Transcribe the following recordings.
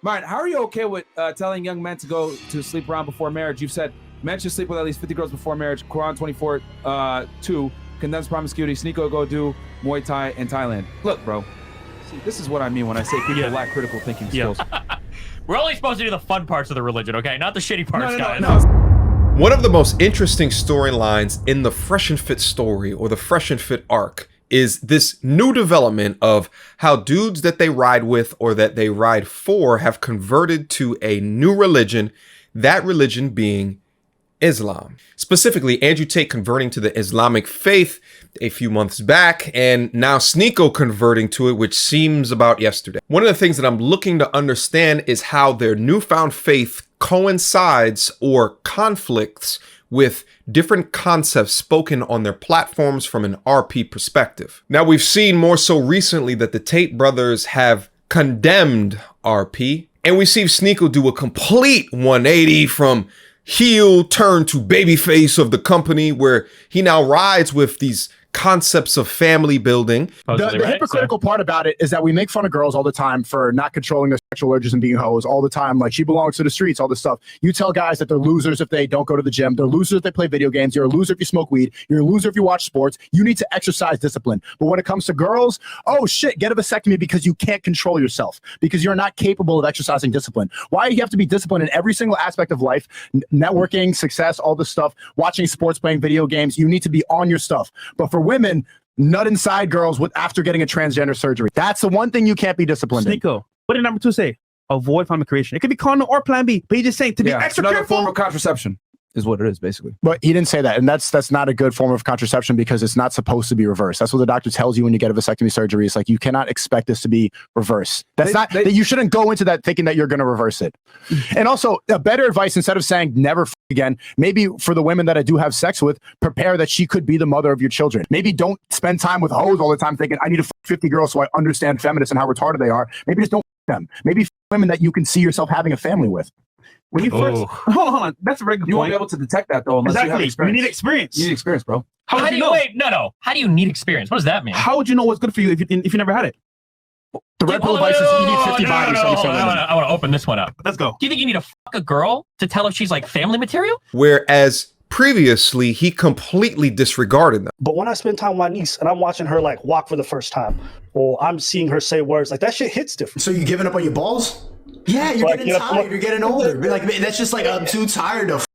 Martin, how are you okay with telling young men to go to sleep around before marriage? You've said men should sleep with at least 50 girls before marriage. Quran 24:2 condemns promiscuity. Sneako go do Muay Thai in Thailand. Look, bro. See, this is what I mean when I say people lack critical thinking skills. We're only supposed to do the fun parts of the religion, okay? Not the shitty parts, guys. No. One of the most interesting storylines in the Fresh and Fit story, or the Fresh and Fit arc, is this new development of how dudes that they ride with or that they ride for have converted to a new religion, that religion being Islam. Specifically, Andrew Tate converting to the Islamic faith a few months back, and now Sneako converting to it, which seems about yesterday. One of the things that I'm looking to understand is how their newfound faith coincides or conflicts with different concepts spoken on their platforms from an RP perspective. Now, we've seen more so recently that the Tate brothers have condemned RP, and we see Sneako do a complete 180 from heel turn to babyface of the company, where he now rides with these concepts of family building. The hypocritical part about it is that we make fun of girls all the time for not controlling their sexual urges and being hoes all the time. Like, she belongs to the streets, all this stuff. You tell guys that they're losers if they don't go to the gym. They're losers if they play video games. You're a loser if you smoke weed. You're a loser if you watch sports. You need to exercise discipline. But when it comes to girls, oh shit, get a vasectomy because you can't control yourself, because you're not capable of exercising discipline. Why do you have to be disciplined in every single aspect of life? Networking, success, all this stuff, watching sports, playing video games. You need to be on your stuff. But for women, nut inside girls after getting a transgender surgery. That's the one thing you can't be disciplined in. Sneako, what did number 2 say? Avoid family creation. It could be condom or plan B, but he's just saying to be extra another careful. form of contraception is what it is, basically. But he didn't say that, and that's not a good form of contraception because it's not supposed to be reversed. That's what the doctor tells you when you get a vasectomy surgery. It's like, you cannot expect this to be reversed. That you shouldn't go into that thinking that you're going to reverse it. And also, a better advice, instead of saying never f again, maybe for the women that I do have sex with, prepare that she could be the mother of your children. Maybe don't spend time with hoes all the time thinking I need to f 50 girls so I understand feminists and how retarded they are. Maybe just don't f them. Maybe f women that you can see yourself having a family with. When you first, hold on, that's a very good point. You won't be able to detect that though unless you have experience. You need experience. You need experience, bro. How do you wait? No. How do you need experience? What does that mean? How would you know what's good for you if you never had it? The red pill advice is you need 50 bodies. I want to open this one up. Let's go. Do you think you need to fuck a girl to tell if she's like family material? Whereas previously, he completely disregarded them. But when I spend time with my niece and I'm watching her like walk for the first time, or I'm seeing her say words, like that shit hits different. So you giving up on your balls? Yeah, you're getting tired. You're getting older. Like, that's just like, I'm too tired of.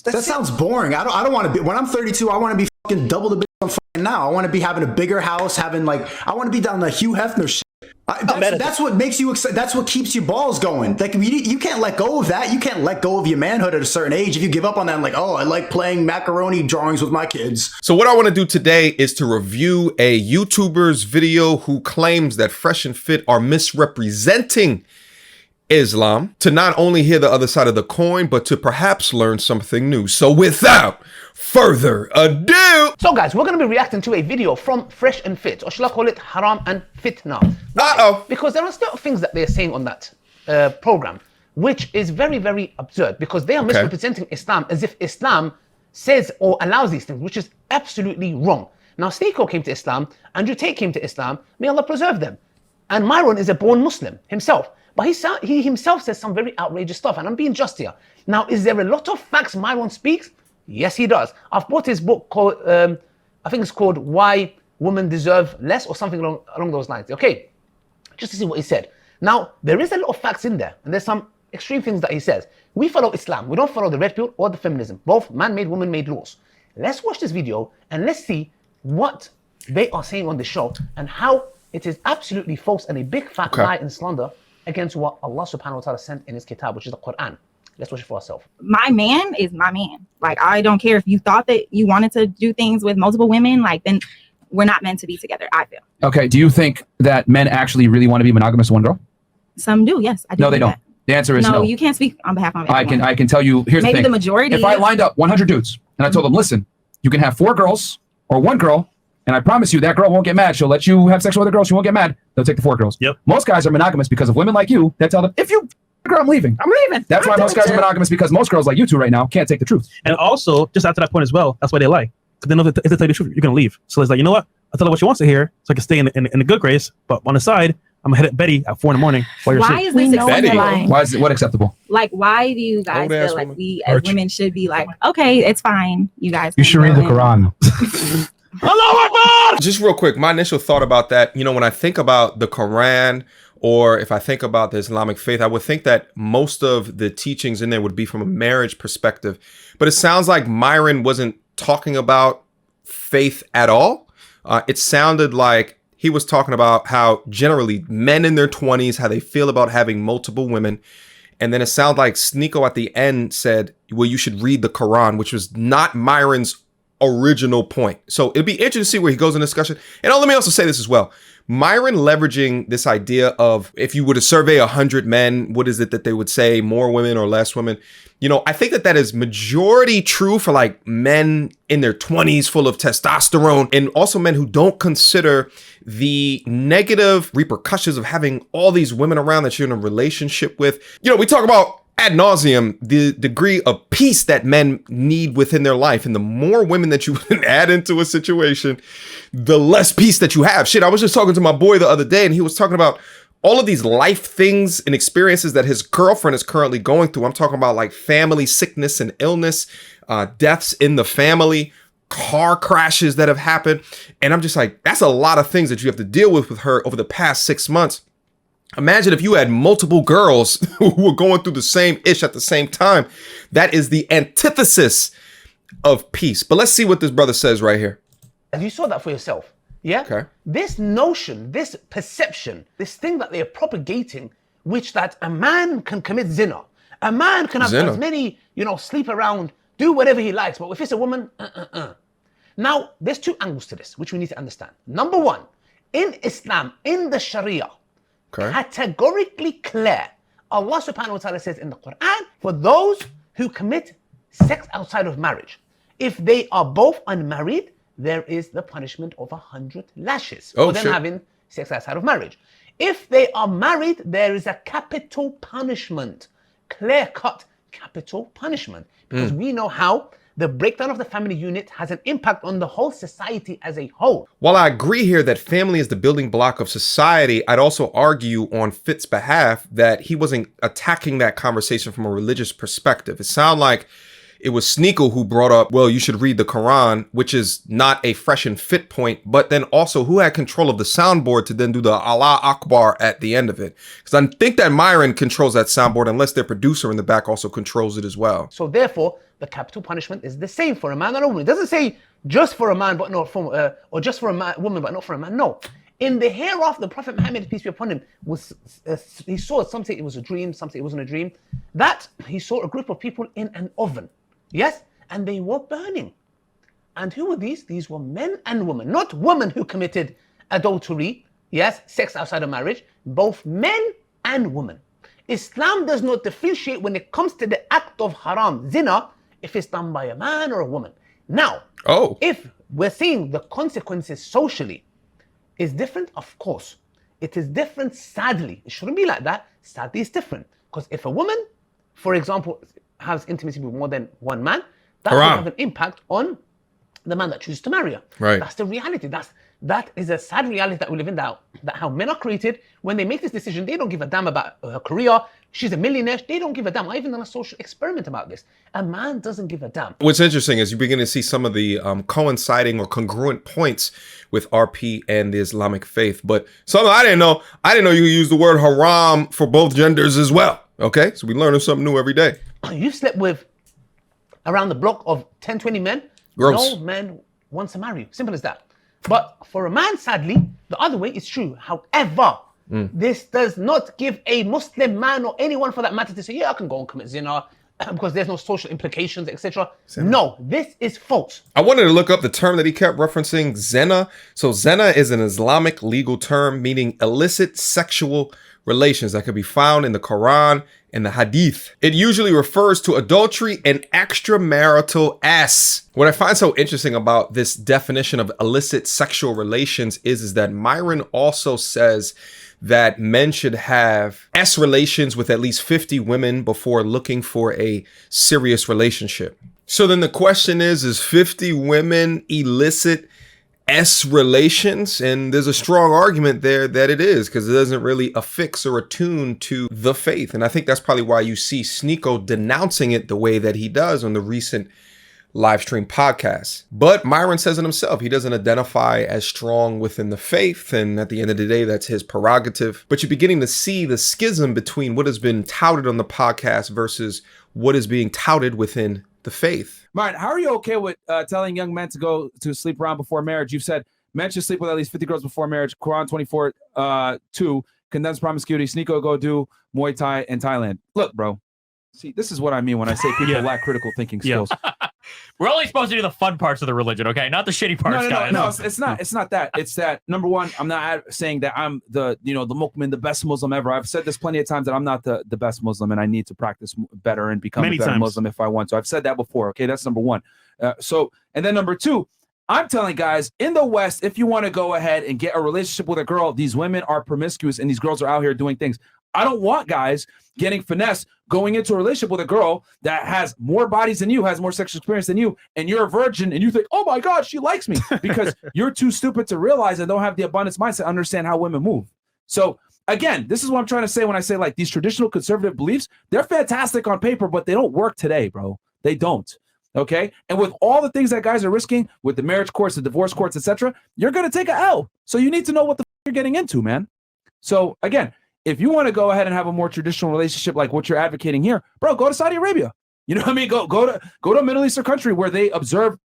That sounds boring. I don't want to be. When I'm 32, I want to be fucking double the bitch I'm fucking now. I want to be having a bigger house, having like, I want to be down the Hugh Hefner shit. That's what makes you excited. That's what keeps your balls going. Like, you can't let go of that. You can't let go of your manhood at a certain age. If you give up on that, I'm like, oh, I like playing macaroni drawings with my kids. So what I want to do today is to review a YouTuber's video who claims that Fresh and Fit are misrepresenting Islam, to not only hear the other side of the coin, but to perhaps learn something new. So without further ado. So guys, we're going to be reacting to a video from Fresh and Fit, or shall I call it Haram and Fitna? Uh-oh. Because there are still things that they're saying on that program, which is very, very absurd, because they are misrepresenting Islam as if Islam says or allows these things, which is absolutely wrong. Now, Sneako came to Islam, Andrew Tate came to Islam, may Allah preserve them. And Myron is a born Muslim himself. But he himself says some very outrageous stuff, and I'm being just here. Now, is there a lot of facts Myron speaks? Yes, he does. I've bought his book called, I think it's called Why Women Deserve Less, or something along those lines. Okay, just to see what he said. Now, there is a lot of facts in there, and there's some extreme things that he says. We follow Islam. We don't follow the red pill or the feminism. Both man-made, woman-made laws. Let's watch this video, and let's see what they are saying on the show, and how it is absolutely false and a big fat lie and slander against what Allah subhanahu wa ta'ala sent in his kitab, which is the Quran. Let's watch it for ourselves. My man is my man. Like, I don't care if you thought that you wanted to do things with multiple women, like, then we're not meant to be together, I feel. Okay, do you think that men actually really want to be monogamous to one girl? Some do, yes. I do. No, they don't. The answer is no. No, you can't speak on behalf of everyone. I can tell you, here's the thing. Maybe the majority. If I lined up 100 dudes and I told them, listen, you can have 4 girls or 1 girl, and I promise you that girl won't get mad. She'll let you have sex with other girls. She won't get mad. They'll take the 4 girls. Yep. Most guys are monogamous because of women like you that tell them, if you girl, I'm leaving. I'm leaving. That's why most guys are monogamous, because most girls like you two right now can't take the truth. And also, just after that point as well, that's why they lie. Because they know that if they tell you the truth, you're going to leave. So it's like, you know what? I tell her what she wants to hear, so I can stay in the good grace. But on the side, I'm gonna hit Betty at 4 a.m. while you're Why asleep. is this acceptable? Why is it what acceptable? Like, why do you guys Old-ass feel like woman. we as women should be like, okay, it's fine, you guys? You can should read go the in. Quran. Just real quick, my initial thought about that, you know, when I think about the Quran, or if I think about the Islamic faith, I would think that most of the teachings in there would be from a marriage perspective. But it sounds like Myron wasn't talking about faith at all. It sounded like he was talking about how generally men in their 20s, how they feel about having multiple women. And then it sounded like Sneako at the end said, well, you should read the Quran, which was not Myron's original point. So it'd be interesting to see where he goes in discussion. And let me also say this as well. Myron leveraging this idea of if you were to survey 100 men, what is it that they would say, more women or less women? You know, I think that that is majority true for like men in their 20s full of testosterone, and also men who don't consider the negative repercussions of having all these women around that you're in a relationship with. You know, we talk about ad nauseum the degree of peace that men need within their life. And the more women that you add into a situation, the less peace that you have. Shit, I was just talking to my boy the other day, and he was talking about all of these life things and experiences that his girlfriend is currently going through. I'm talking about like family sickness and illness, deaths in the family, car crashes that have happened. And I'm just like, that's a lot of things that you have to deal with her over the past 6 months. Imagine if you had multiple girls who were going through the same ish at the same time. That is the antithesis of peace. But let's see what this brother says right here. And you saw that for yourself. Yeah? Okay. This notion, this perception, this thing that they're propagating, which that a man can commit zina. A man can have as many, sleep around, do whatever he likes. But if it's a woman, Now, there's two angles to this, which we need to understand. Number one, in Islam, in the Sharia, categorically clear, Allah subhanahu wa ta'ala says in the Quran, for those who commit sex outside of marriage, if they are both unmarried, there is the punishment of 100 lashes for them having sex outside of marriage. If they are married, there is a capital punishment, clear-cut capital punishment, because we know how the breakdown of the family unit has an impact on the whole society as a whole. While I agree here that family is the building block of society, I'd also argue on Fitz's behalf that he wasn't attacking that conversation from a religious perspective. It sounded like it was Sneako who brought up, well, you should read the Quran, which is not a fresh and fit point, but then also who had control of the soundboard to then do the Allah Akbar at the end of it. Because I think that Myron controls that soundboard unless their producer in the back also controls it as well. So therefore, the capital punishment is the same for a man and a woman. It doesn't say just for a man, but not for, or just for a woman, but not for a man. No. In the hereafter, the Prophet Muhammad, peace be upon him, he saw something, it was a dream, something it wasn't a dream, that he saw a group of people in an oven. Yes, and they were burning. And who were these? These were men and women, not women who committed adultery, yes, sex outside of marriage, both men and women. Islam does not differentiate when it comes to the act of haram, zina, if it's done by a man or a woman. Now, if we're seeing the consequences socially is different, of course. It is different, sadly. It shouldn't be like that. Sadly, it's different. Because if a woman, for example, has intimacy with more than one man, that will have an impact on the man that chooses to marry her. Right. That's the reality. That is a sad reality that we live in now. That how men are created. When they make this decision, they don't give a damn about her career. She's a millionaire. They don't give a damn. I even done a social experiment about this. A man doesn't give a damn. What's interesting is you begin to see some of the coinciding or congruent points with RP and the Islamic faith. But something I didn't know you could use the word haram for both genders as well. Okay, so we learning something new every day. You slept with around the block of 10, 20 men. Gross. No man wants to marry you. Simple as that. But for a man, sadly, the other way is true. However, this does not give a Muslim man or anyone for that matter to say, yeah, I can go and commit zina because there's no social implications, etc. No, this is false. I wanted to look up the term that he kept referencing, zina. So zina is an Islamic legal term meaning illicit sexual relations that could be found in the Quran and the Hadith. It usually refers to adultery and extramarital acts. What I find so interesting about this definition of illicit sexual relations is that Myron also says that men should have S relations with at least 50 women before looking for a serious relationship. So then the question is 50 women illicit S relations, and there's a strong argument there that it is, because it doesn't really affix or attune to the faith. And I think that's probably why you see Sneako denouncing it the way that he does on the recent live stream podcast. But Myron says it himself. He doesn't identify as strong within the faith, and at the end of the day, that's his prerogative. But you're beginning to see the schism between what has been touted on the podcast versus what is being touted within the faith. Myron, how are you okay with telling young men to go to sleep around before marriage? You've said men should sleep with at least 50 girls before marriage. Quran 24:2, condemns promiscuity. Sneako go do Muay Thai in Thailand. Look, bro. See, this is what I mean when I say people lack critical thinking skills. We're only supposed to do the fun parts of the religion, okay? Not the shitty parts, guys. No, it's not. It's not that. It's that, number one, I'm not saying that I'm the Muslim, the best Muslim ever. I've said this plenty of times that I'm not the best Muslim, and I need to practice better and become a better Muslim if I want to. I've said that before, okay? That's number one. And then number two, I'm telling guys in the West, if you want to go ahead and get a relationship with a girl, these women are promiscuous and these girls are out here doing things. I don't want guys getting finesse, going into a relationship with a girl that has more bodies than you, has more sexual experience than you, and you're a virgin, and you think, oh my God, she likes me, because you're too stupid to realize and don't have the abundance mindset, understand how women move. So again, this is what I'm trying to say when I say like these traditional conservative beliefs, they're fantastic on paper, but they don't work today, bro. They don't. Okay. And with all the things that guys are risking with the marriage courts, the divorce courts, etc., you're going to take an L. So you need to know what the you're getting into, man. So again, if you want to go ahead and have a more traditional relationship like what you're advocating here, bro, go to Saudi Arabia. You know what I mean? Go to a Middle Eastern country where they observe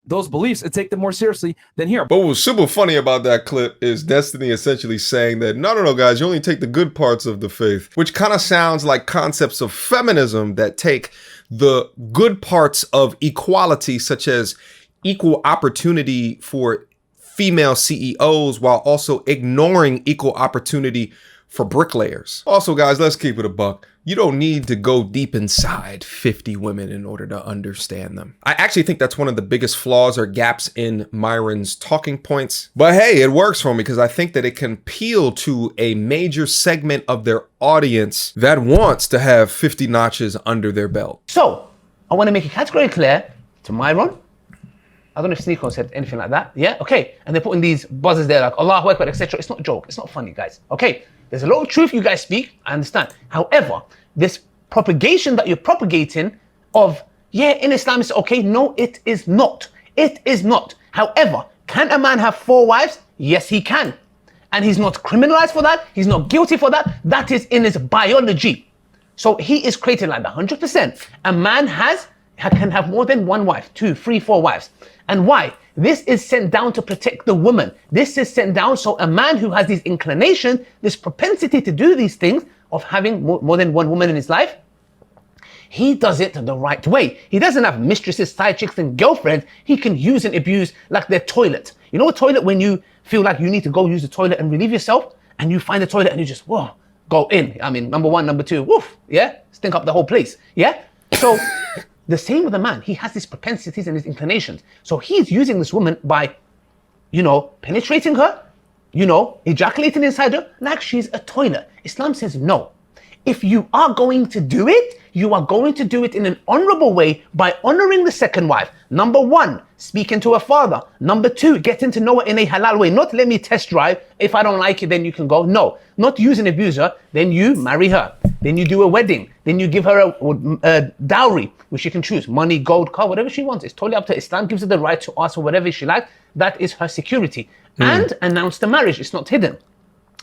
those beliefs and take them more seriously than here. But what was super funny about that clip is Destiny essentially saying that, no, guys, you only take the good parts of the faith, which kind of sounds like concepts of feminism that take the good parts of equality, such as equal opportunity for female CEOs, while also ignoring equal opportunity for bricklayers. Also, guys, let's keep it a buck. You don't need to go deep inside 50 women in order to understand them. I actually think that's one of the biggest flaws or gaps in Myron's talking points. But hey, it works for me because I think that it can appeal to a major segment of their audience that wants to have 50 notches under their belt. So, I want to make it categorically clear to Myron. I don't know if Sneako said anything like that. Yeah, okay. And they're putting these buzzers there like Allahu Akbar, etc. It's not a joke. It's not funny, guys. Okay. There's a lot of truth you guys speak, I understand. However, this propagation that you're propagating of, in Islam it's okay. No, it is not. It is not. However, can a man have 4 wives? Yes, he can. And he's not criminalized for that. He's not guilty for that. That is in his biology. So he is created like that, 100%. A man can have more than 1 wife, 2, 3, 4 wives. And why? This is sent down to protect the woman. This is sent down so a man who has these inclinations, this propensity to do these things of having more than 1 woman in his life, he does it the right way. He doesn't have mistresses, side chicks, and girlfriends. He can use and abuse like their toilet. You know a toilet when you feel like you need to go use the toilet and relieve yourself, and you find the toilet and you just, whoa, go in. I mean, number 1, number 2, woof, yeah? Stink up the whole place, yeah? So the same with a man. He has these propensities and these inclinations. So he's using this woman by, penetrating her, ejaculating inside her like she's a toilet. Islam says no. If you are going to do it, you are going to do it in an honorable way by honoring the second wife. Number 1, speaking to her father. Number 2, getting to know her in a halal way. Not let me test drive. If I don't like it, then you can go. No, not use and abuse her. Then you marry her. Then you do a wedding. Then you give her a dowry, which she can choose. Money, gold, car, whatever she wants. It's totally up to her. Islam gives her the right to ask for whatever she likes. That is her security. And announce the marriage. It's not hidden.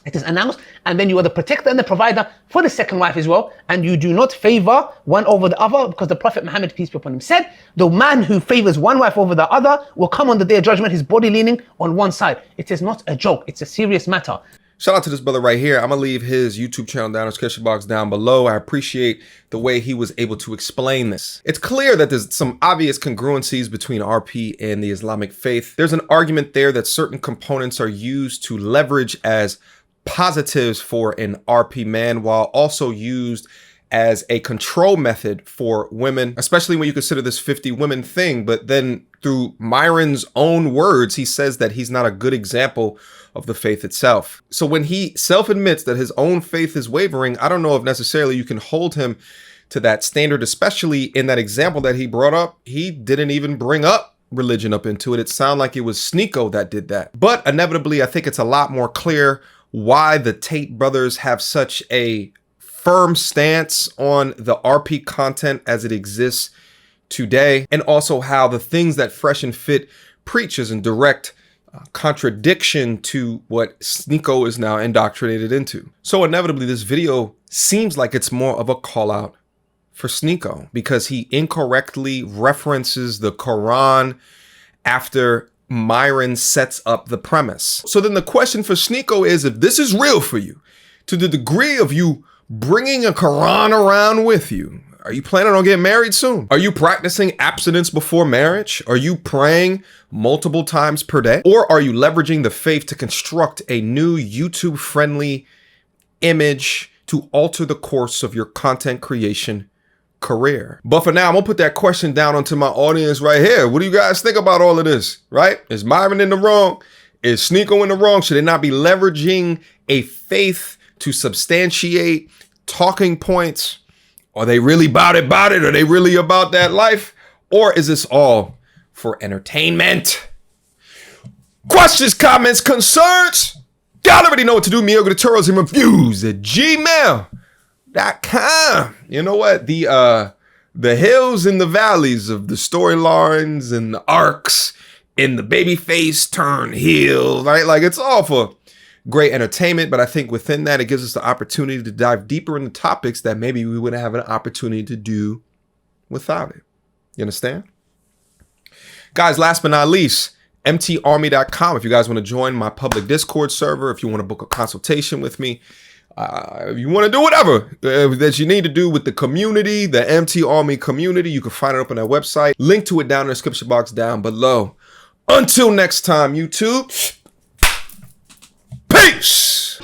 It is announced, and then you are the protector and the provider for the second wife as well, and you do not favor one over the other, because the Prophet Muhammad, peace be upon him, said, the man who favors one wife over the other will come on the day of judgment, his body leaning on one side. It is not a joke. It's a serious matter. Shout out to this brother right here. I'm going to leave his YouTube channel down in the description box down below. I appreciate the way he was able to explain this. It's clear that there's some obvious congruencies between RP and the Islamic faith. There's an argument there that certain components are used to leverage as positives for an RP man, while also used as a control method for women, especially when you consider this 50 women thing. But then through Myron's own words, he says that he's not a good example of the faith itself. So when he self-admits that his own faith is wavering, I don't know if necessarily you can hold him to that standard, especially in that example that he brought up. He didn't even bring up religion up into it. It sounded like it was Sneako that did that. But inevitably, I think it's a lot more clear why the Tate brothers have such a firm stance on the RP content as it exists today, and also how the things that Fresh and Fit preaches in direct contradiction to what Sneako is now indoctrinated into. So inevitably, this video seems like it's more of a call out for Sneako because he incorrectly references the Quran after Myron sets up the premise. So then the question for Sneako is, if this is real for you, to the degree of you bringing a Quran around with you, are you planning on getting married soon? Are you practicing abstinence before marriage? Are you praying multiple times per day? Or are you leveraging the faith to construct a new YouTube-friendly image to alter the course of your content creation career? But for now, I'm gonna put that question down onto my audience right here. What do you guys think about all of this, right? Is Myron in the wrong? Is Sneako in the wrong? Should they not be leveraging a faith to substantiate talking points? Are they really about it? Are they really about that life? Or is this all for entertainment? Questions, comments, concerns? Y'all already know what to do. Mediocre tutorials and reviews at gmail.com. You know what? The hills and the valleys of the storylines and the arcs and the babyface turn heel, right? Like, it's all for great entertainment, but I think within that, it gives us the opportunity to dive deeper into topics that maybe we wouldn't have an opportunity to do without it. You understand? Guys, last but not least, mtarmy.com. If you guys want to join my public Discord server, if you want to book a consultation with me, if you want to do whatever that you need to do with the community, the MT Army community, you can find it up on that website. Link to it down in the description box down below. Until next time, YouTube. Peace!